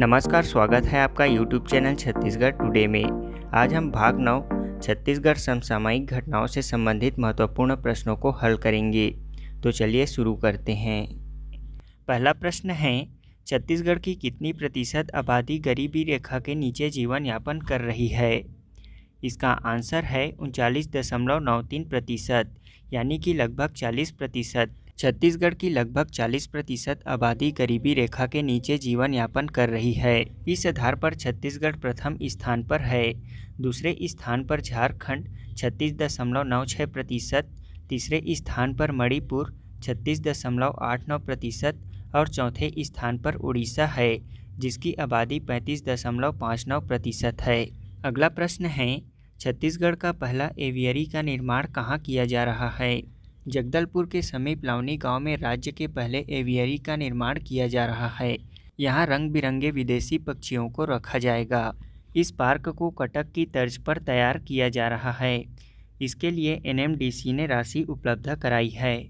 नमस्कार, स्वागत है आपका YouTube चैनल छत्तीसगढ़ टुडे में। आज हम भाग 9 छत्तीसगढ़ समसामयिक घटनाओं से संबंधित महत्वपूर्ण प्रश्नों को हल करेंगे। तो चलिए शुरू करते हैं। पहला प्रश्न है, छत्तीसगढ़ की कितनी प्रतिशत आबादी गरीबी रेखा के नीचे जीवन यापन कर रही है? इसका आंसर है 39.93%, यानी कि लगभग 40%। छत्तीसगढ़ की लगभग 40% आबादी गरीबी रेखा के नीचे जीवन यापन कर रही है। इस आधार पर छत्तीसगढ़ प्रथम स्थान पर है। दूसरे स्थान पर झारखंड 36.96%, तीसरे स्थान पर मणिपुर 36.89% और चौथे स्थान पर उड़ीसा है, जिसकी आबादी 35.59% है। अगला प्रश्न है, छत्तीसगढ़ का पहला एवियरी का निर्माण कहाँ किया जा रहा है? जगदलपुर के समीप लावनी गांव में राज्य के पहले एवियरी का निर्माण किया जा रहा है। यहाँ रंग बिरंगे विदेशी पक्षियों को रखा जाएगा। इस पार्क को कटक की तर्ज पर तैयार किया जा रहा है। इसके लिए एनएमडीसी ने राशि उपलब्ध कराई है।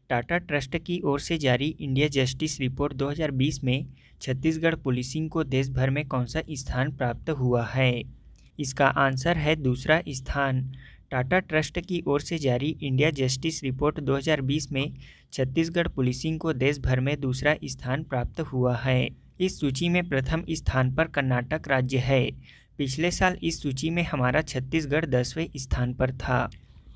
टाटा ट्रस्ट की ओर से जारी इंडिया जस्टिस रिपोर्ट 2020 में छत्तीसगढ़ पुलिसिंग को देश भर में कौन सा स्थान प्राप्त हुआ है? इसका आंसर है दूसरा स्थान। टाटा ट्रस्ट की ओर से जारी इंडिया जस्टिस रिपोर्ट 2020 में छत्तीसगढ़ पुलिसिंग को देश भर में दूसरा स्थान प्राप्त हुआ है। इस सूची में प्रथम स्थान पर कर्नाटक राज्य है। पिछले साल इस सूची में हमारा छत्तीसगढ़ 10वें स्थान पर था।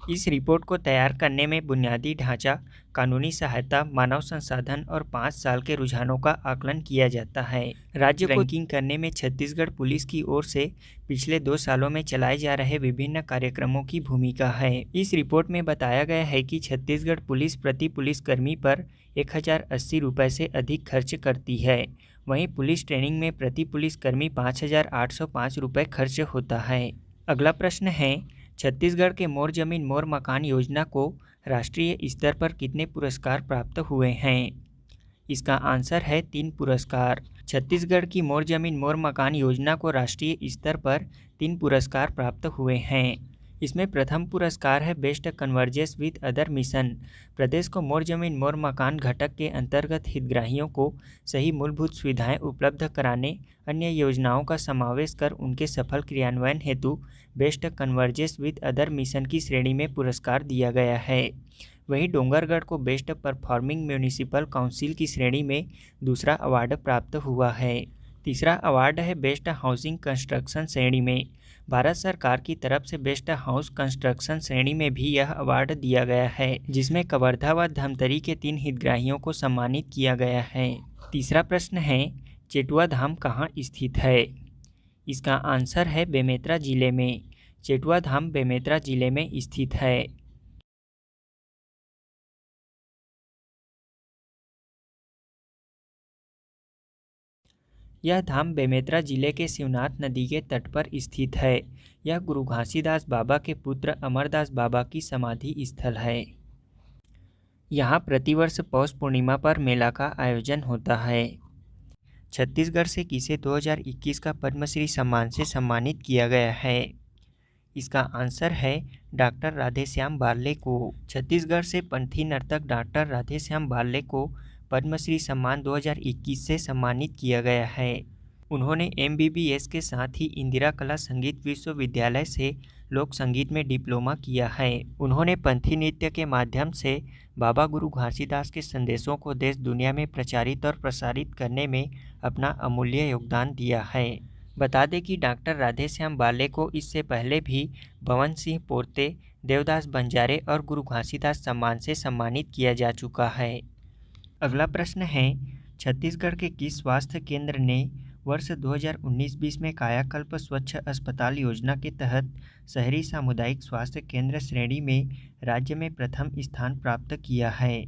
इस रिपोर्ट को तैयार करने में बुनियादी ढांचा, कानूनी सहायता, मानव संसाधन और 5 साल के रुझानों का आकलन किया जाता है। राज्य को रैंकिंग करने में छत्तीसगढ़ पुलिस की ओर से पिछले 2 सालों में चलाए जा रहे विभिन्न कार्यक्रमों की भूमिका है। इस रिपोर्ट में बताया गया है कि छत्तीसगढ़ पुलिस प्रति पुलिसकर्मी पर 1080 रुपये से अधिक खर्च करती है। वहीं पुलिस ट्रेनिंग में प्रति पुलिसकर्मी 5805 रुपये खर्च होता है। अगला प्रश्न है, छत्तीसगढ़ के मोर जमीन मोर मकान योजना को राष्ट्रीय स्तर पर कितने पुरस्कार प्राप्त हुए हैं? इसका आंसर है 3 पुरस्कार। छत्तीसगढ़ की मोर जमीन मोर मकान योजना को राष्ट्रीय स्तर पर 3 पुरस्कार प्राप्त हुए हैं। इसमें प्रथम पुरस्कार है best convergence with other mission. प्रदेश को मोर जमीन मोर मकान घटक के अंतर्गत हितग्राहियों को सही मूलभूत सुविधाएं उपलब्ध कराने, अन्य योजनाओं का समावेश कर उनके सफल क्रियान्वयन हेतु best convergence with other mission की श्रेणी में पुरस्कार दिया गया है। वहीं डोंगरगढ़ को बेस्ट परफॉर्मिंग म्यूनिसिपल काउंसिल की श्रेणी में दूसरा अवार्ड प्राप्त हुआ है। तीसरा अवार्ड है बेस्ट हाउसिंग कंस्ट्रक्शन श्रेणी में। भारत सरकार की तरफ से बेस्ट हाउस कंस्ट्रक्शन श्रेणी में भी यह अवार्ड दिया गया है, जिसमें कवर्धा व धमतरी के 3 हितग्राहियों को सम्मानित किया गया है। तीसरा प्रश्न है, चेटुआ धाम कहाँ स्थित है? इसका आंसर है बेमेतरा जिले में। चेटुआ धाम बेमेतरा जिले में स्थित है। यह धाम बेमेतरा जिले के शिवनाथ नदी के तट पर स्थित है। यह गुरु घासीदास बाबा के पुत्र अमरदास बाबा की समाधि स्थल है। यहाँ प्रतिवर्ष पौष पूर्णिमा पर मेला का आयोजन होता है। छत्तीसगढ़ से किसे 2021 का पद्मश्री सम्मान से सम्मानित किया गया है? इसका आंसर है डॉक्टर राधेश्याम बारले को। छत्तीसगढ़ से पंथी नर्तक डॉक्टर राधेश्याम बारले को पद्मश्री सम्मान 2021 से सम्मानित किया गया है। उन्होंने MBBS के साथ ही इंदिरा कला संगीत विश्वविद्यालय से लोक संगीत में डिप्लोमा किया है। उन्होंने पंथी नृत्य के माध्यम से बाबा गुरु घासीदास के संदेशों को देश दुनिया में प्रचारित और प्रसारित करने में अपना अमूल्य योगदान दिया है। बता दें कि डॉक्टर राधेश्याम बारले को इससे पहले भी भवन सिंह पोर्ते, देवदास बंजारे और गुरु घासीदास सम्मान से सम्मानित किया जा चुका है। अगला प्रश्न है, छत्तीसगढ़ के किस स्वास्थ्य केंद्र ने वर्ष 2019-20 में कायाकल्प स्वच्छ अस्पताल योजना के तहत शहरी सामुदायिक स्वास्थ्य केंद्र श्रेणी में राज्य में प्रथम स्थान प्राप्त किया है?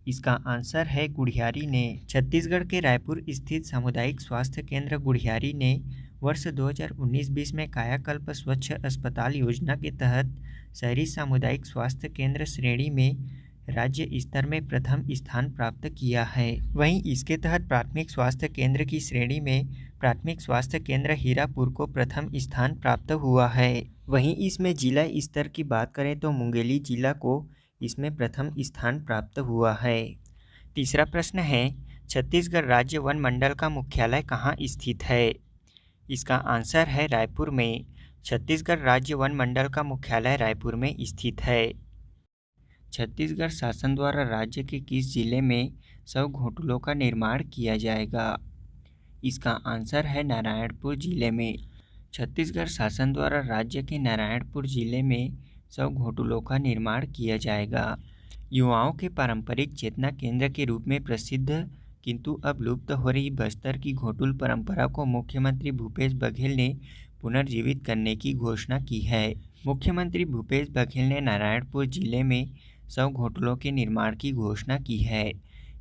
इसका आंसर है गुढ़ियारी ने। छत्तीसगढ़ के रायपुर स्थित सामुदायिक स्वास्थ्य केंद्र गुढ़ियारी ने वर्ष 2019-20 में कायाकल्प स्वच्छ अस्पताल योजना के तहत शहरी सामुदायिक स्वास्थ्य केंद्र श्रेणी में राज्य स्तर में प्रथम स्थान प्राप्त किया है। वहीं इसके तहत प्राथमिक स्वास्थ्य केंद्र की श्रेणी में प्राथमिक स्वास्थ्य केंद्र हीरापुर को प्रथम स्थान प्राप्त हुआ है। वहीं इसमें जिला स्तर की बात करें तो मुंगेली जिला को इसमें प्रथम स्थान प्राप्त हुआ है। तीसरा प्रश्न है, छत्तीसगढ़ राज्य वन मंडल का मुख्यालय कहाँ स्थित है? इसका आंसर है रायपुर में। छत्तीसगढ़ राज्य वन मंडल का मुख्यालय रायपुर में स्थित है। छत्तीसगढ़ शासन द्वारा राज्य के किस जिले में शव घोंटलों का निर्माण किया जाएगा? इसका आंसर है नारायणपुर जिले में। छत्तीसगढ़ शासन द्वारा राज्य के नारायणपुर जिले में शव घोंटलों का निर्माण किया जाएगा। युवाओं के पारंपरिक चेतना केंद्र के रूप में प्रसिद्ध किंतु अब लुप्त हो रही बस्तर की घोटुल परंपरा को मुख्यमंत्री भूपेश बघेल ने पुनर्जीवित करने की घोषणा की है। मुख्यमंत्री भूपेश बघेल ने नारायणपुर जिले में शव घोंटलों के निर्माण की घोषणा की है।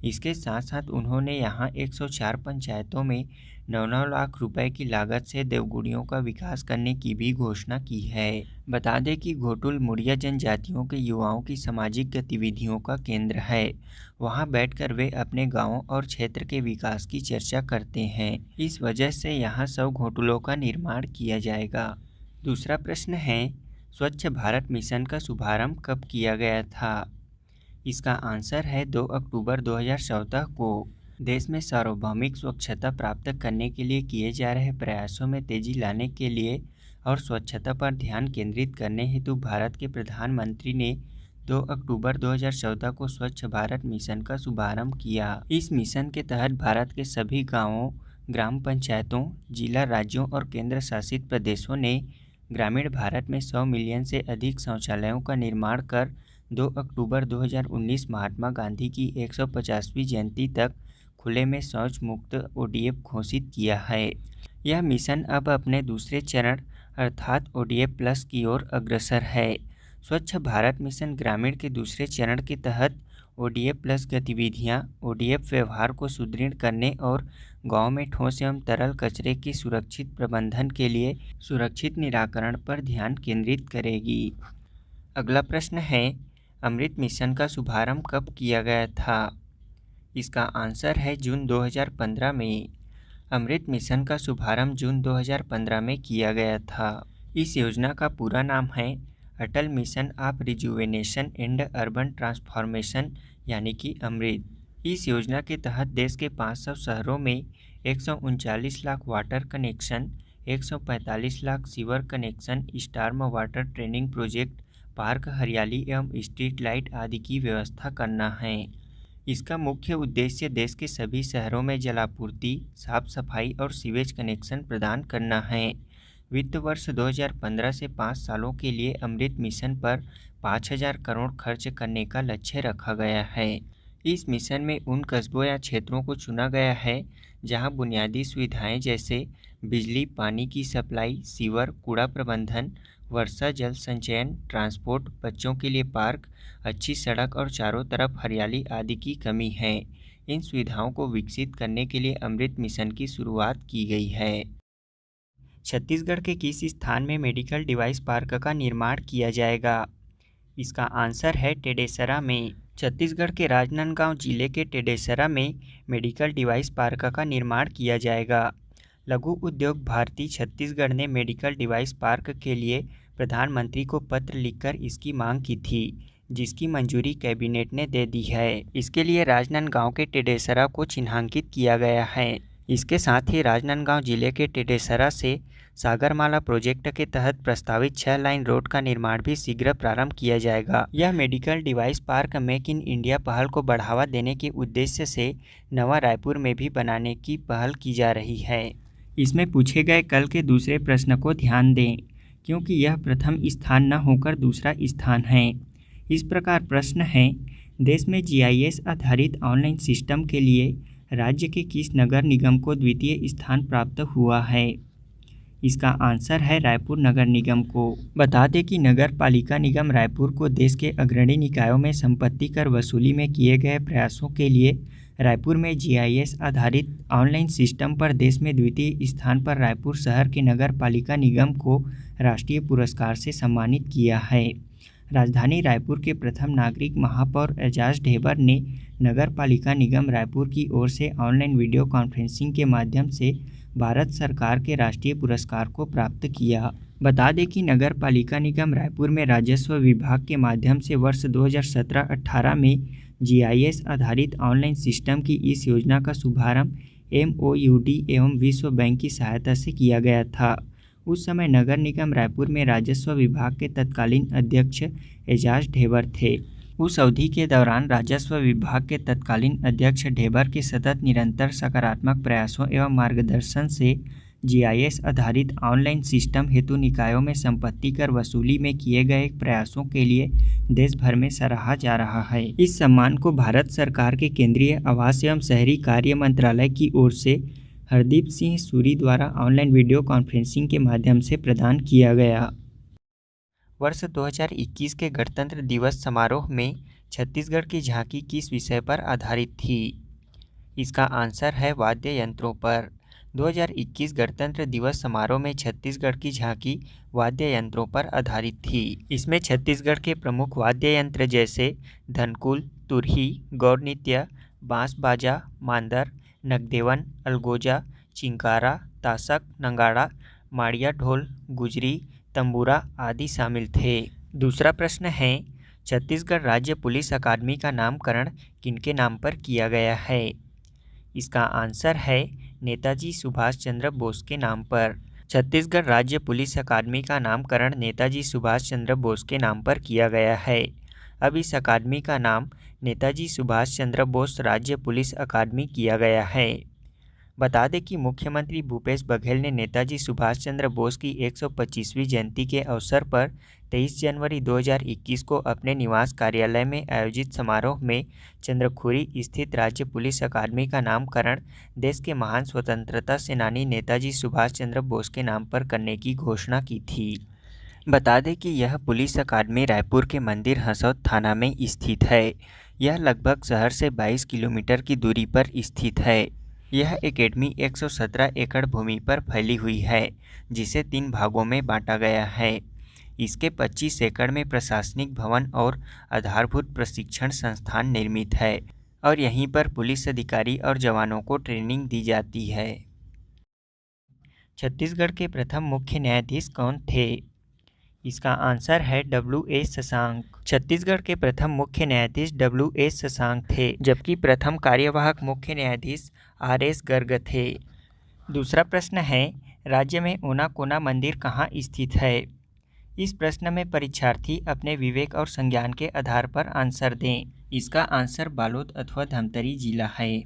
इसके साथ साथ उन्होंने यहां 104 पंचायतों में 9-9 लाख रुपए की लागत से देवगुड़ियों का विकास करने की भी घोषणा की है। बता दें कि घोटुल मुड़िया जनजातियों के युवाओं की सामाजिक गतिविधियों का केंद्र है। वहां बैठकर वे अपने गांवों और क्षेत्र के विकास की चर्चा करते हैं। इस वजह से यहां शव घोटुलों का निर्माण किया जाएगा। दूसरा प्रश्न है, स्वच्छ भारत मिशन का शुभारंभ कब किया गया था? इसका आंसर है 2 अक्टूबर 2014 को। देश में सार्वभौमिक स्वच्छता प्राप्त करने के लिए किए जा रहे प्रयासों में तेजी लाने के लिए और स्वच्छता पर ध्यान केंद्रित करने हेतु भारत के प्रधानमंत्री ने 2 अक्टूबर 2014 को स्वच्छ भारत मिशन का शुभारंभ किया। इस मिशन के तहत भारत के सभी गांवों, ग्राम पंचायतों, जिला, राज्यों और केंद्र शासित प्रदेशों ने ग्रामीण भारत में 100 मिलियन से अधिक शौचालयों का निर्माण कर 2 अक्टूबर 2019 महात्मा गांधी की 150वीं जयंती तक खुले में शौच मुक्त ODF घोषित किया है। यह मिशन अब अपने दूसरे चरण अर्थात ODF प्लस की ओर अग्रसर है। स्वच्छ भारत मिशन ग्रामीण के दूसरे चरण के तहत ODF प्लस गतिविधियां ODF व्यवहार को सुदृढ़ करने और गांव में ठोस एवं तरल कचरे के सुरक्षित प्रबंधन के लिए सुरक्षित निराकरण पर ध्यान केंद्रित करेगी। अगला प्रश्न है, अमृत मिशन का शुभारंभ कब किया गया था? इसका आंसर है जून 2015 में। अमृत मिशन का शुभारंभ जून 2015 में किया गया था। इस योजना का पूरा नाम है Atal mission of rejuvenation and urban transformation यानी कि अमृत। इस योजना के तहत देश के 500 शहरों में 139 lakh water connection, 145 lakh sewer connection, storm water training project, park, हरियाली एवं स्ट्रीट लाइट आदि की व्यवस्था करना है। इसका मुख्य उद्देश्य देश के सभी शहरों में जलापूर्ति, साफ सफाई और सीवेज कनेक्शन प्रदान करना है। वित्त वर्ष 2015 से 5 सालों के लिए अमृत मिशन पर 5000 करोड़ खर्च करने का लक्ष्य रखा गया है। इस मिशन में उन कस्बों या क्षेत्रों को चुना गया है जहां बुनियादी सुविधाएं जैसे बिजली, पानी की सप्लाई, सीवर, कूड़ा प्रबंधन, वर्षा जल संचयन, ट्रांसपोर्ट, बच्चों के लिए पार्क, अच्छी सड़क और चारों तरफ हरियाली आदि की कमी है। इन सुविधाओं को विकसित करने के लिए अमृत मिशन की शुरुआत की गई है। छत्तीसगढ़ के किस स्थान में मेडिकल डिवाइस पार्क का निर्माण किया जाएगा? इसका आंसर है टेडेसरा में। छत्तीसगढ़ के राजनांदगांव जिले के टेडेसरा में मेडिकल डिवाइस पार्क का निर्माण किया जाएगा। लघु उद्योग भारती छत्तीसगढ़ ने मेडिकल डिवाइस पार्क के लिए प्रधानमंत्री को पत्र लिखकर इसकी मांग की थी, जिसकी मंजूरी कैबिनेट ने दे दी है। इसके लिए राजनांदगांव के टेडेसरा को चिन्हांकित किया गया है। इसके साथ ही राजनांदगांव जिले के टेडेसरा से सागरमाला प्रोजेक्ट के तहत प्रस्तावित 6 लाइन रोड का निर्माण भी शीघ्र प्रारंभ किया जाएगा। यह medical device park make in India पहल को बढ़ावा देने के उद्देश्य से नवा रायपुर में भी बनाने की पहल की जा रही है। इसमें पूछे गए कल के दूसरे प्रश्न को ध्यान दें, क्योंकि यह प्रथम स्थान न होकर दूसरा स्थान है। इस प्रकार प्रश्न है, देश में GIS आधारित ऑनलाइन सिस्टम के लिए राज्य के किस नगर निगम को द्वितीय स्थान प्राप्त हुआ है? इसका आंसर है रायपुर नगर निगम को। बता दें कि नगर पालिका निगम रायपुर को देश के अग्रणी निकायों में संपत्ति कर वसूली में किए गए प्रयासों के लिए रायपुर में GIS आधारित ऑनलाइन सिस्टम पर देश में द्वितीय स्थान पर रायपुर शहर के नगर पालिका निगम को राष्ट्रीय पुरस्कार से सम्मानित किया है। राजधानी रायपुर के प्रथम नागरिक महापौर एजाज ढेबर ने नगर पालिका निगम रायपुर की ओर से ऑनलाइन वीडियो कॉन्फ्रेंसिंग के माध्यम से भारत सरकार के राष्ट्रीय पुरस्कार को प्राप्त किया। बता दें कि नगर पालिका निगम रायपुर में राजस्व विभाग के माध्यम से वर्ष 2017-18 में जीआईएस आधारित ऑनलाइन सिस्टम की इस योजना का शुभारंभ एमओयूडी एवं विश्व बैंक की सहायता से किया गया था। उस समय नगर निगम रायपुर में राजस्व विभाग के तत्कालीन अध्यक्ष एजाज ढेबर थे। उस अवधि के दौरान राजस्व विभाग के तत्कालीन अध्यक्ष ढेबर के सतत निरंतर सकारात्मक प्रयासों एवं मार्गदर्शन से जीआईएस आधारित ऑनलाइन सिस्टम हेतु निकायों में संपत्ति कर वसूली में किए गए प्रयासों के लिए देश भर में सराहा जा रहा है। इस सम्मान को भारत सरकार के केंद्रीय आवास एवं शहरी कार्य मंत्रालय की ओर से हरदीप सिंह सूरी द्वारा ऑनलाइन वीडियो कॉन्फ्रेंसिंग के माध्यम से प्रदान किया गया। वर्ष 2021 के गणतंत्र दिवस समारोह में छत्तीसगढ़ की झांकी किस विषय पर आधारित थी? इसका आंसर है वाद्य यंत्रों पर। 2021 गणतंत्र दिवस समारोह में छत्तीसगढ़ की झांकी वाद्य यंत्रों पर आधारित थी। इसमें छत्तीसगढ़ के प्रमुख वाद्य यंत्र जैसे धनकुल, तुरही, गौर नृत्य, बांस बाजा, मांदर, नगदेवन, अलगोजा, चिंकारा, ताशक, नगाड़ा, माड़िया ढोल, गुजरी, तंबूरा आदि शामिल थे। दूसरा प्रश्न है, छत्तीसगढ़ राज्य पुलिस अकादमी का नामकरण किनके नाम पर किया गया है? इसका आंसर है नेताजी सुभाष चंद्र बोस के नाम पर। छत्तीसगढ़ राज्य पुलिस अकादमी का नामकरण नेताजी सुभाष चंद्र बोस के नाम पर किया गया है। अब इस अकादमी का नाम नेताजी सुभाष चंद्र बोस राज्य पुलिस अकादमी किया गया है। बता दें कि मुख्यमंत्री भूपेश बघेल ने नेताजी सुभाष चंद्र बोस की 125वीं जयंती के अवसर पर 23 जनवरी 2021 को अपने निवास कार्यालय में आयोजित समारोह में चंद्रखुरी स्थित राज्य पुलिस अकादमी का नामकरण देश के महान स्वतंत्रता सेनानी नेताजी सुभाष चंद्र बोस के नाम पर करने की घोषणा की थी। बता दें कि यह पुलिस अकादमी रायपुर के मंदिर हसौद थाना में स्थित है। यह लगभग शहर से 22 किलोमीटर की दूरी पर स्थित है। यह एकेडमी 117 एकड़ भूमि पर फैली हुई है, जिसे 3 भागों में बांटा गया है। इसके 25 एकड़ में प्रशासनिक भवन और आधारभूत प्रशिक्षण संस्थान निर्मित है और यहीं पर पुलिस अधिकारी और जवानों को ट्रेनिंग दी जाती है। छत्तीसगढ़ के प्रथम मुख्य न्यायाधीश कौन थे? इसका आंसर है W.A. शशांक। छत्तीसगढ़ के प्रथम मुख्य न्यायाधीश W.A. शशांक थे, जबकि प्रथम कार्यवाहक मुख्य न्यायाधीश R.S. गर्ग थे। दूसरा प्रश्न है, राज्य में ओनाकोना मंदिर कहाँ स्थित है? इस प्रश्न में परीक्षार्थी अपने विवेक और संज्ञान के आधार पर आंसर दें। इसका आंसर बालोद अथवा धमतरी जिला है,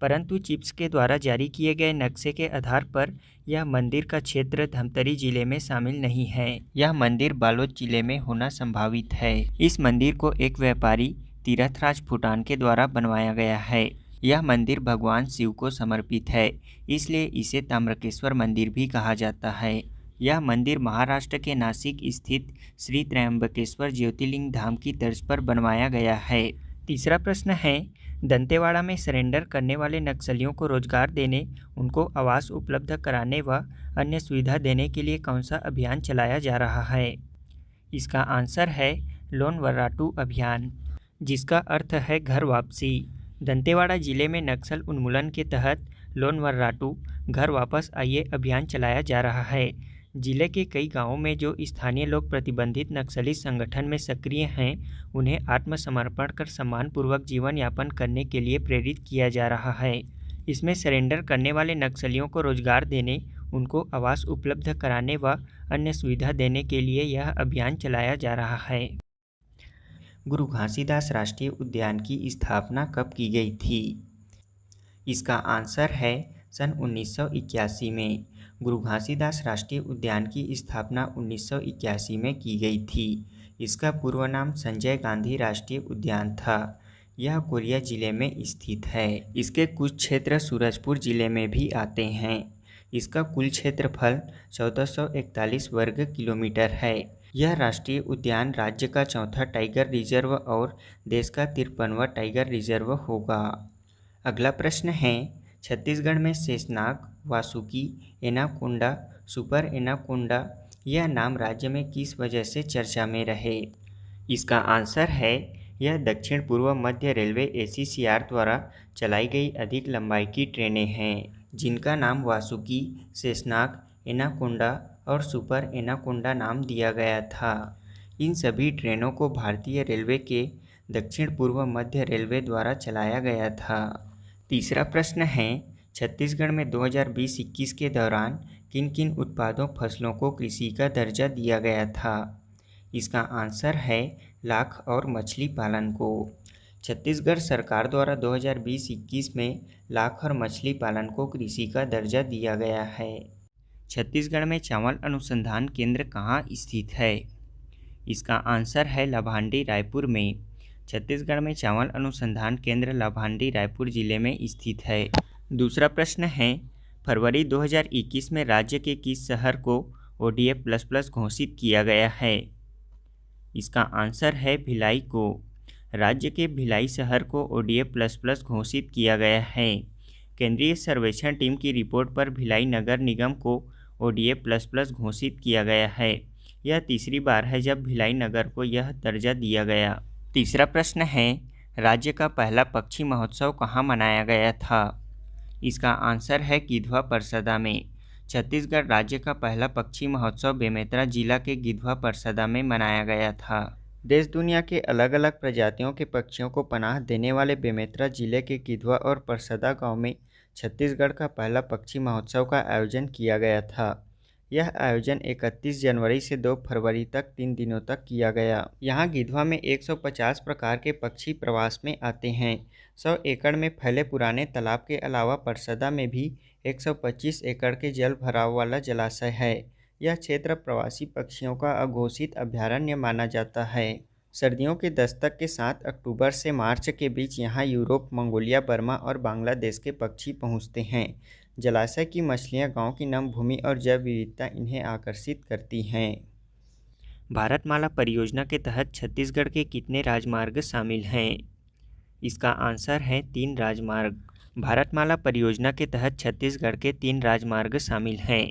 परंतु चिप्स के द्वारा जारी किए गए नक्शे के आधार पर यह मंदिर का क्षेत्र धमतरी जिले में शामिल नहीं है। यह मंदिर बालोद जिले में होना संभावित है। इस मंदिर को एक व्यापारी तीर्थराज फुटान के द्वारा बनवाया गया है। यह मंदिर भगवान शिव को समर्पित है, इसलिए इसे ताम्रकेश्वर मंदिर भी कहा जाता है। यह मंदिर महाराष्ट्र के नासिक स्थित श्री त्र्यंबकेश्वर ज्योतिर्लिंग धाम की तर्ज पर बनवाया गया है। तीसरा प्रश्न है, दंतेवाड़ा में सरेंडर करने वाले नक्सलियों को रोजगार देने, उनको आवास उपलब्ध कराने व अन्य सुविधा देने के लिए कौन सा अभियान चलाया जा रहा है? इसका आंसर है लोन वर्राटू अभियान, जिसका अर्थ है घर वापसी। दंतेवाड़ा जिले में नक्सल उन्मूलन के तहत लोन वर्राटू घर वापस आइए अभियान चलाया जा रहा है। जिले के कई गांवों में जो स्थानीय लोग प्रतिबंधित नक्सली संगठन में सक्रिय हैं, उन्हें आत्मसमर्पण कर सम्मानपूर्वक जीवन यापन करने के लिए प्रेरित किया जा रहा है। इसमें सरेंडर करने वाले नक्सलियों को रोजगार देने, उनको आवास उपलब्ध कराने व अन्य सुविधा देने के लिए यह अभियान चलाया जा रहा है। गुरु घासीदास राष्ट्रीय उद्यान की स्थापना कब की गई थी? इसका आंसर है सन 1981 में। गुरु घासीदास राष्ट्रीय उद्यान की स्थापना 1981 में की गई थी। इसका पूर्व नाम संजय गांधी राष्ट्रीय उद्यान था। यह कोरिया जिले में स्थित है। इसके कुछ क्षेत्र सूरजपुर जिले में भी आते हैं। इसका कुल क्षेत्रफल 1441 वर्ग किलोमीटर है। यह राष्ट्रीय उद्यान राज्य का चौथा टाइगर रिजर्व और देश का 53वां टाइगर रिजर्व होगा। अगला प्रश्न है, छत्तीसगढ़ में Sheshnag, Vasuki, anaconda, super anaconda यह नाम राज्य में किस वजह से चर्चा में रहे? इसका आंसर है यह दक्षिण पूर्व मध्य रेलवे ACCR द्वारा चलाई गई अधिक लंबाई की ट्रेनें हैं, जिनका नाम वासुकी, शेषनाग, एनाकोंडा और सुपर एनाकोंडा नाम दिया गया था। इन सभी ट्रेनों को भारतीय रेलवे के दक्षिण पूर्व मध्य रेलवे द्वारा चलाया गया था। तीसरा प्रश्न है, छत्तीसगढ़ में 2020-21 के दौरान किन किन उत्पादों फसलों को कृषि का दर्जा दिया गया था? इसका आंसर है लाख और मछली पालन को। छत्तीसगढ़ सरकार द्वारा 2020-21 में लाख और मछली पालन को कृषि का दर्जा दिया गया है। छत्तीसगढ़ में चावल अनुसंधान केंद्र कहाँ स्थित है? इसका आंसर है लाभांडी रायपुर में। छत्तीसगढ़ में चावल अनुसंधान केंद्र लाभांडी रायपुर जिले में स्थित है। दूसरा प्रश्न है, फरवरी 2021 में राज्य के किस शहर को ODA++ घोषित किया गया है? इसका आंसर है भिलाई को। राज्य के भिलाई शहर को ODA++ घोषित किया गया है। केंद्रीय सर्वेक्षण टीम की रिपोर्ट पर भिलाई नगर निगम को ODA++ घोषित किया गया है। यह तीसरी बार है जब भिलाई नगर को यह दर्जा दिया गया। तीसरा प्रश्न है, राज्य का पहला पक्षी महोत्सव कहाँ मनाया गया था? इसका आंसर है गिधवा परसदा में। छत्तीसगढ़ राज्य का पहला पक्षी महोत्सव बेमेतरा जिला के गिधवा परसदा में मनाया गया था। देश दुनिया के अलग अलग प्रजातियों के पक्षियों को पनाह देने वाले बेमेतरा जिले के गिधवा और परसदा गांव में छत्तीसगढ़ का पहला पक्षी महोत्सव का आयोजन किया गया था। यह आयोजन 31 जनवरी से 2 फरवरी तक 3 दिनों तक किया गया। यहाँ गिधवा में 150 प्रकार के पक्षी प्रवास में आते हैं। 100 एकड़ में फैले पुराने तालाब के अलावा परसदा में भी 125 एकड़ के जल भराव वाला जलाशय है। यह क्षेत्र प्रवासी पक्षियों का अघोषित अभयारण्य माना जाता है। सर्दियों के दस्तक के साथ अक्टूबर से मार्च के बीच यहाँ यूरोप, मंगोलिया, बर्मा और बांग्लादेश के पक्षी पहुँचते हैं। जलाशय की मछलियाँ, गांव की नम भूमि और जैव विविधता इन्हें आकर्षित करती हैं। भारतमाला परियोजना के तहत छत्तीसगढ़ के कितने राजमार्ग शामिल हैं? इसका आंसर है 3 राजमार्ग। भारतमाला परियोजना के तहत छत्तीसगढ़ के 3 राजमार्ग शामिल हैं।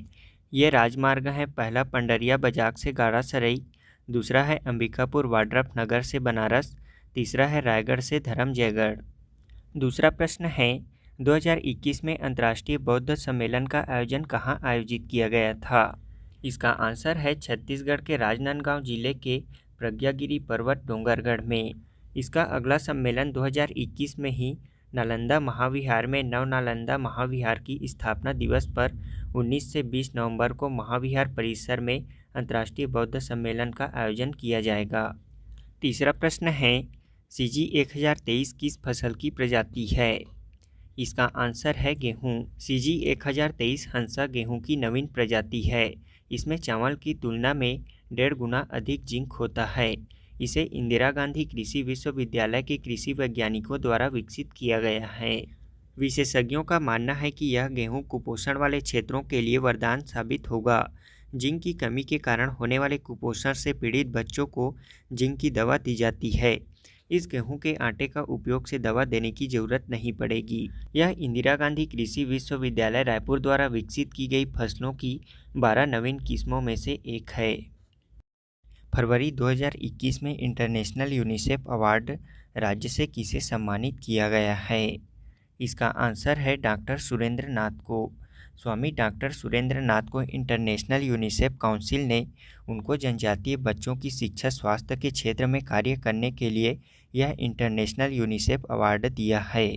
ये राजमार्ग हैं, पहला पंडरिया बजाग से गाड़ासरई, दूसरा है अंबिकापुर वाड्रफ नगर से बनारस, तीसरा है रायगढ़ से धरमजयगढ़। दूसरा प्रश्न है, 2021 में अंतर्राष्ट्रीय बौद्ध सम्मेलन का आयोजन कहाँ आयोजित किया गया था? इसका आंसर है छत्तीसगढ़ के राजनांदगांव जिले के प्रज्ञागिरी पर्वत डोंगरगढ़ में। इसका अगला सम्मेलन 2021 में ही नालंदा महाविहार में नव नालंदा महाविहार की स्थापना दिवस पर 19 से 20 नवंबर को महाविहार परिसर में अंतर्राष्ट्रीय बौद्ध सम्मेलन का आयोजन किया जाएगा। तीसरा प्रश्न है, CG 1023 किस फसल की प्रजाति है? इसका आंसर है गेहूँ। CG 1023 हंसा गेहूँ की नवीन प्रजाति है। इसमें चावल की तुलना में 1.5 गुना अधिक जिंक होता है। इसे इंदिरा गांधी कृषि विश्वविद्यालय के कृषि वैज्ञानिकों द्वारा विकसित किया गया है। विशेषज्ञों का मानना है कि यह गेहूं कुपोषण वाले क्षेत्रों के लिए वरदान साबित होगा। जिंक की कमी के कारण होने वाले कुपोषण से पीड़ित बच्चों को जिंक की दवा दी जाती है। इस गेहूं के आटे का उपयोग से दवा देने की जरूरत नहीं पड़ेगी। यह इंदिरा गांधी कृषि विश्वविद्यालय रायपुर द्वारा विकसित की गई फसलों की 12 नवीन किस्मों में से एक है। फरवरी 2021 में इंटरनेशनल यूनिसेफ अवार्ड राज्य से किसे सम्मानित किया गया है? इसका आंसर है डॉक्टर सुरेंद्र नाथ को। स्वामी डॉक्टर सुरेंद्र नाथ को इंटरनेशनल यूनिसेफ काउंसिल ने उनको जनजातीय बच्चों की शिक्षा स्वास्थ्य के क्षेत्र में कार्य करने के लिए यह इंटरनेशनल यूनिसेफ अवार्ड दिया है।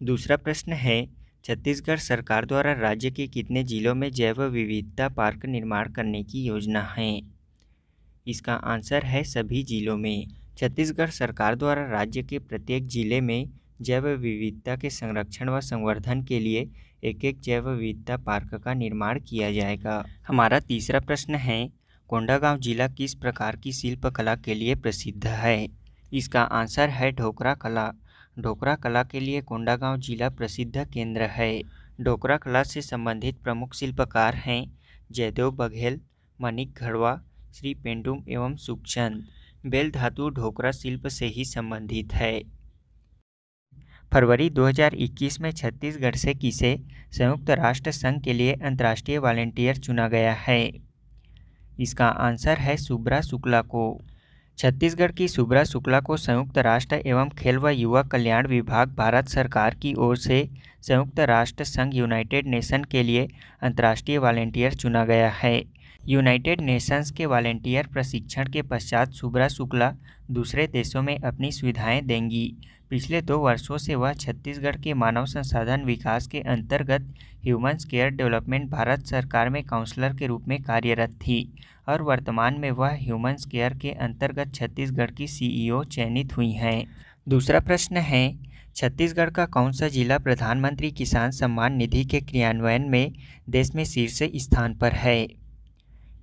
दूसरा प्रश्न है, छत्तीसगढ़ सरकार द्वारा राज्य के कितने जिलों में जैव विविधता पार्क निर्माण करने की योजना है? इसका आंसर है सभी जिलों में। छत्तीसगढ़ सरकार द्वारा राज्य के प्रत्येक जिले में जैव विविधता के संरक्षण व संवर्धन के लिए एक जैव विविधता पार्क का निर्माण किया जाएगा। हमारा तीसरा प्रश्न है, कोंडागांव जिला किस प्रकार की शिल्पकला के लिए प्रसिद्ध है? इसका आंसर है ढोकरा कला। ढोकरा कला के लिए कोंडागांव जिला प्रसिद्ध केंद्र है। ढोकरा कला से संबंधित प्रमुख शिल्पकार हैं जयदेव बघेल, मानिक घड़वा, श्री पेंडुम एवं सुखचंद। बेल धातु ढोकरा शिल्प से ही संबंधित है। फरवरी 2021 में छत्तीसगढ़ से किसे संयुक्त राष्ट्र संघ के लिए अंतर्राष्ट्रीय वॉलंटियर चुना गया है? इसका आंसर है सुब्रा शुक्ला को। छत्तीसगढ़ की सुब्रा शुक्ला को संयुक्त राष्ट्र एवं खेल व युवा कल्याण विभाग भारत सरकार की ओर से संयुक्त राष्ट्र संघ यूनाइटेड नेशन के लिए अंतर्राष्ट्रीय वॉलंटियर चुना गया है। यूनाइटेड नेशंस के वॉलंटियर प्रशिक्षण के पश्चात शुभ्रा शुक्ला दूसरे देशों में अपनी सुविधाएं देंगी। पिछले 2 वर्षों से वह छत्तीसगढ़ के मानव संसाधन विकास के अंतर्गत ह्यूमन केयर डेवलपमेंट भारत सरकार में काउंसलर के रूप में कार्यरत थी और वर्तमान में वह ह्यूमन केयर के अंतर्गत छत्तीसगढ़ की सीईओ चयनित हुई हैं। दूसरा प्रश्न है, छत्तीसगढ़ का कौन सा जिला प्रधानमंत्री किसान सम्मान निधि के क्रियान्वयन में देश में शीर्ष स्थान पर है?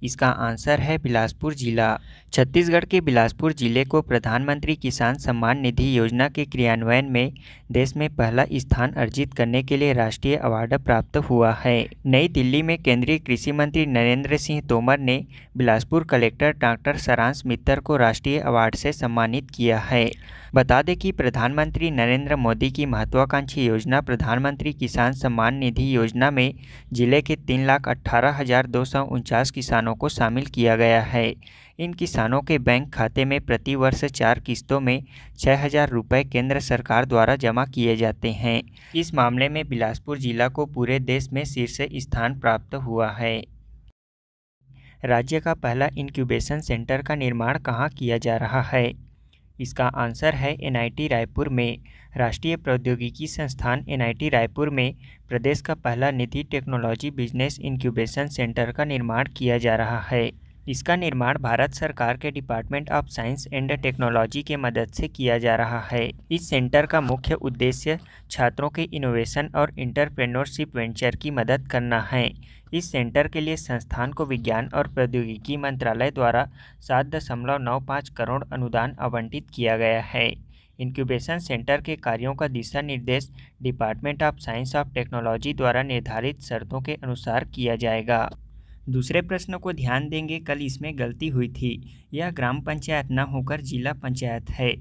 इसका आंसर है बिलासपुर जिला। छत्तीसगढ़ के बिलासपुर जिले को प्रधानमंत्री किसान सम्मान निधि योजना के क्रियान्वयन में देश में पहला स्थान अर्जित करने के लिए राष्ट्रीय अवार्ड प्राप्त हुआ है। नई दिल्ली में केंद्रीय कृषि मंत्री नरेंद्र सिंह तोमर ने बिलासपुर कलेक्टर डॉक्टर सारांश मित्तर को राष्ट्रीय अवार्ड से सम्मानित किया है। बता दें कि प्रधानमंत्री नरेंद्र मोदी की महत्वाकांक्षी योजना प्रधानमंत्री किसान सम्मान निधि योजना में जिले के 3,18,249 किसानों को शामिल किया गया है। इन किसानों के बैंक खाते में प्रति वर्ष 4 किस्तों में 6,000 रुपये केंद्र सरकार द्वारा जमा किए जाते हैं। इस मामले में बिलासपुर जिला को पूरे देश में शीर्ष स्थान प्राप्त हुआ है। राज्य का पहला इंक्यूबेशन सेंटर का निर्माण कहाँ किया जा रहा है? इसका आंसर है एनआईटी रायपुर में। राष्ट्रीय प्रौद्योगिकी संस्थान एनआईटी रायपुर में प्रदेश का पहला निधि टेक्नोलॉजी बिजनेस इंक्यूबेशन सेंटर का निर्माण किया जा रहा है। इसका निर्माण भारत सरकार के department of science and technology के मदद से किया जा रहा है। इस सेंटर का मुख्य उद्देश्य छात्रों के इनोवेशन और इंटरप्रेन्योरशिप वेंचर की मदद करना है। इस सेंटर के लिए संस्थान को विज्ञान और प्रौद्योगिकी मंत्रालय द्वारा 7.95 करोड़ अनुदान आवंटित किया गया है। इंक्यूबेशन सेंटर के कार्यों का दिशा निर्देश department of science of technology द्वारा निर्धारित शर्तों के अनुसार किया जाएगा। दूसरे प्रश्न को ध्यान देंगे, कल इसमें गलती हुई थी। यह ग्राम पंचायत न होकर जिला पंचायत है।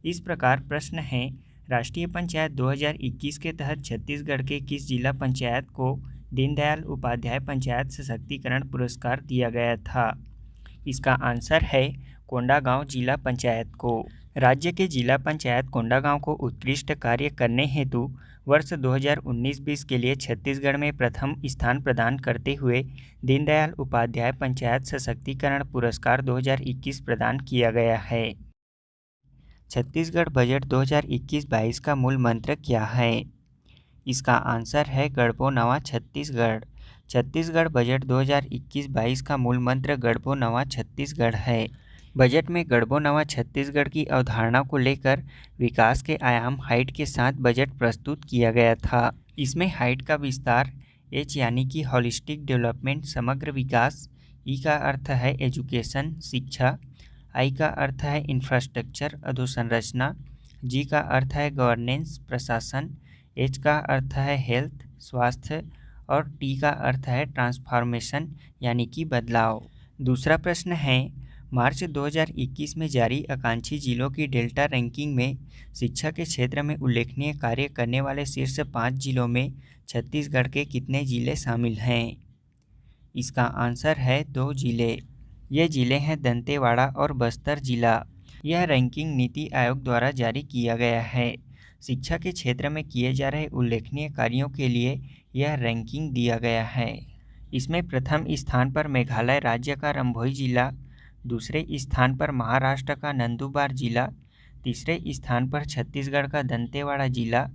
इस प्रकार प्रश्न है, राष्ट्रीय पंचायत 2021 के तहत छत्तीसगढ़ के किस जिला पंचायत को दीनदयाल उपाध्याय पंचायत सशक्तिकरण पुरस्कार दिया गया था? इसका आंसर है कोंडागांव जिला पंचायत को। राज्य के जिला पंचायत कोंडागांव को उत्कृष्ट कार्य करने हेतु वर्ष 2019-20 के लिए छत्तीसगढ़ में प्रथम स्थान प्रदान करते हुए दीनदयाल उपाध्याय पंचायत सशक्तिकरण पुरस्कार 2021 प्रदान किया गया है। छत्तीसगढ़ बजट 2021-22 का मूल मंत्र क्या है? इसका आंसर है गढ़बो नवा छत्तीसगढ़। छत्तीसगढ़ बजट 2021-22 का मूल मंत्र गढ़बो नवा छत्तीसगढ़ है। बजट में गढ़बो नवा छत्तीसगढ़ की अवधारणा को लेकर विकास के आयाम हाइट के साथ बजट प्रस्तुत किया गया था। इसमें हाइट का विस्तार, एच यानी कि होलिस्टिक डेवलपमेंट समग्र विकास, ई का अर्थ है एजुकेशन शिक्षा, आई का अर्थ है इंफ्रास्ट्रक्चर अधोसंरचना, जी का अर्थ है गवर्नेंस प्रशासन, एच का अर्थ है हेल्थ स्वास्थ्य और टी का अर्थ है ट्रांसफॉर्मेशन यानी कि बदलाव। दूसरा प्रश्न है, मार्च 2021 में जारी आकांक्षी जिलों की डेल्टा रैंकिंग में शिक्षा के क्षेत्र में उल्लेखनीय कार्य करने वाले शीर्ष 5 जिलों में छत्तीसगढ़ के कितने जिले शामिल हैं? इसका आंसर है 2 जिले। ये जिले हैं दंतेवाड़ा और बस्तर जिला। यह रैंकिंग नीति आयोग द्वारा जारी किया गया है। शिक्षा के क्षेत्र में किए जा रहे उल्लेखनीय कार्यों के लिए यह रैंकिंग दिया गया है। इसमें प्रथम स्थान पर मेघालय राज्य का रंभोई जिला, दूसरे स्थान पर महाराष्ट्र का नंदुरबार जिला, तीसरे स्थान पर छत्तीसगढ़ का दंतेवाड़ा जिला,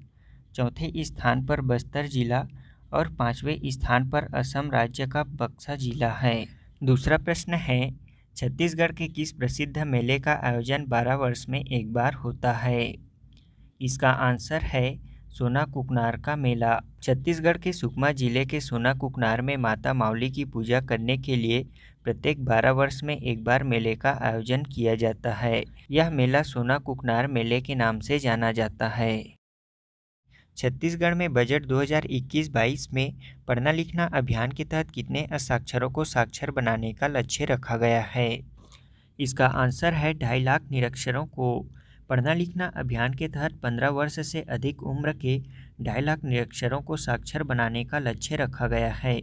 चौथे स्थान पर बस्तर जिला और 5वें स्थान पर असम राज्य का बक्सा जिला है। दूसरा प्रश्न है, छत्तीसगढ़ के किस प्रसिद्ध मेले का आयोजन 12 वर्ष में एक बार होता है? इसका आंसर है सोना कुकनार का मेला। छत्तीसगढ़ के सुकमा जिले के सोना कुकनार में माता मावली की पूजा करने के लिए प्रत्येक 12 वर्ष में एक बार मेले का आयोजन किया जाता है। यह मेला सोना कुकनार मेले के नाम से जाना जाता है। छत्तीसगढ़ में बजट 2021-22 में पढ़ना लिखना अभियान के तहत कितने साक्षरों को साक्षर बनाने का लक्ष्य रखा गया है? इसका आंसर है 2.5 लाख निरक्षरों को। पढ़ना लिखना अभियान के तहत 15 वर्ष से अधिक उम्र के 2.5 लाख निरक्षरों को साक्षर बनाने का लक्ष्य रखा गया है।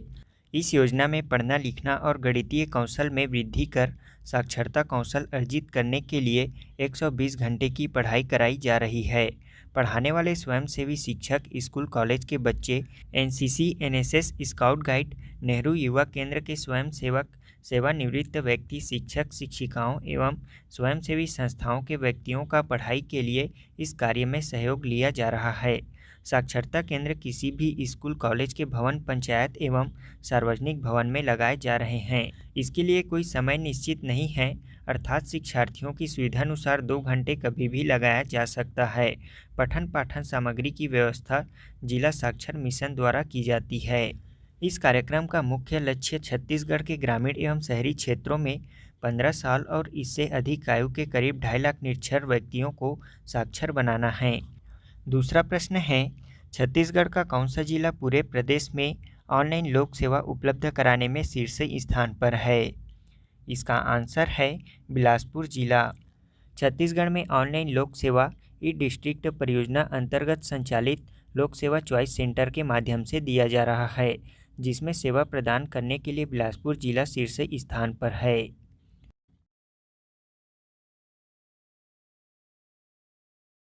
इस योजना में पढ़ना लिखना और गणितीय कौशल में वृद्धि कर साक्षरता कौशल अर्जित करने के लिए 120 घंटे की पढ़ाई कराई जा रही है। पढ़ाने वाले स्वयंसेवी शिक्षक, स्कूल कॉलेज के बच्चे, NCC, NSS, scout guide, Nehru युवा केंद्र के स्वयंसेवक, सेवानिवृत्त व्यक्ति शिक्षक शिक्षिकाओं एवं स्वयंसेवी संस्थाओं के व्यक्तियों का पढ़ाई के लिए इस कार्य में सहयोग लिया जा रहा है। साक्षरता केंद्र किसी भी स्कूल कॉलेज के भवन पंचायत एवं सार्वजनिक भवन में लगाए जा रहे हैं। इसके लिए कोई समय निश्चित नहीं है, अर्थात शिक्षार्थियों की सुविधानुसार 2 घंटे कभी भी लगाया जा सकता है। पठन पाठन सामग्री की व्यवस्था जिला साक्षर मिशन द्वारा की जाती है। इस कार्यक्रम का मुख्य लक्ष्य छत्तीसगढ़ के ग्रामीण एवं शहरी क्षेत्रों में 15 साल और इससे अधिक आयु के करीब 2.5 लाख निरक्षर व्यक्तियों को साक्षर बनाना है। दूसरा प्रश्न है, छत्तीसगढ़ का कौन सा जिला पूरे प्रदेश में ऑनलाइन लोक सेवा उपलब्ध कराने में शीर्ष स्थान पर है? इसका आंसर है बिलासपुर जिला। छत्तीसगढ़ में ऑनलाइन लोक सेवा ई डिस्ट्रिक्ट परियोजना अंतर्गत संचालित लोक सेवा चॉइस सेंटर के माध्यम से दिया जा रहा है, जिसमें सेवा प्रदान करने के लिए बिलासपुर जिला शीर्ष स्थान पर है।